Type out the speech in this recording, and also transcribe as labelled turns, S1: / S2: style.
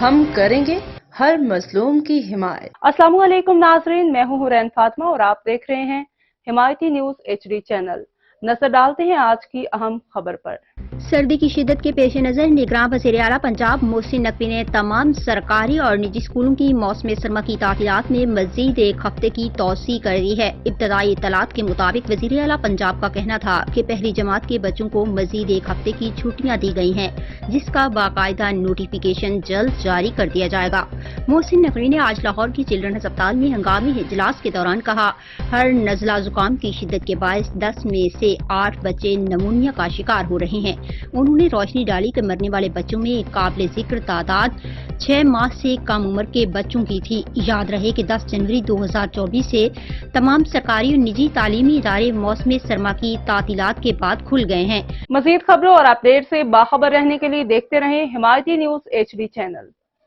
S1: ہم کریں گے ہر مظلوم کی حمایت۔
S2: السلام علیکم ناظرین، میں ہوں حورین فاطمہ اور آپ دیکھ رہے ہیں حمایتی نیوز HD چینل۔ نظر ڈالتے ہیں آج کی اہم خبر پر۔
S3: سردی کی شدت کے پیش نظر نگراں وزیر اعلیٰ پنجاب محسن نقوی نے تمام سرکاری اور نجی اسکولوں کی موسم سرما کی تعطیلات میں مزید ایک ہفتے کی توسیع کر دی ہے۔ ابتدائی اطلاعات کے مطابق وزیر اعلیٰ پنجاب کا کہنا تھا کہ پہلی جماعت کے بچوں کو مزید ایک ہفتے کی چھٹیاں دی گئی ہیں، جس کا باقاعدہ نوٹیفیکیشن جلد جاری کر دیا جائے گا۔ محسن نقوی نے آج لاہور کی چلڈرن ہسپتال میں ہنگامی اجلاس کے دوران کہا، ہر نزلہ زکام کی شدت کے باعث 10 میں سے 8 بچے نمونیا کا شکار ہو رہے ہیں۔ انہوں نے روشنی ڈالی کہ مرنے والے بچوں میں ایک قابل ذکر تعداد 6 ماہ سے کم عمر کے بچوں کی تھی۔ یاد رہے کہ 10 جنوری 2024 سے تمام سرکاری اور نجی تعلیمی ادارے موسم سرما کی تعطیلات کے بعد کھل گئے ہیں۔
S2: مزید خبروں اور اپڈیٹ سے باخبر رہنے کے لیے دیکھتے رہیں حمایتی نیوز HD چینل۔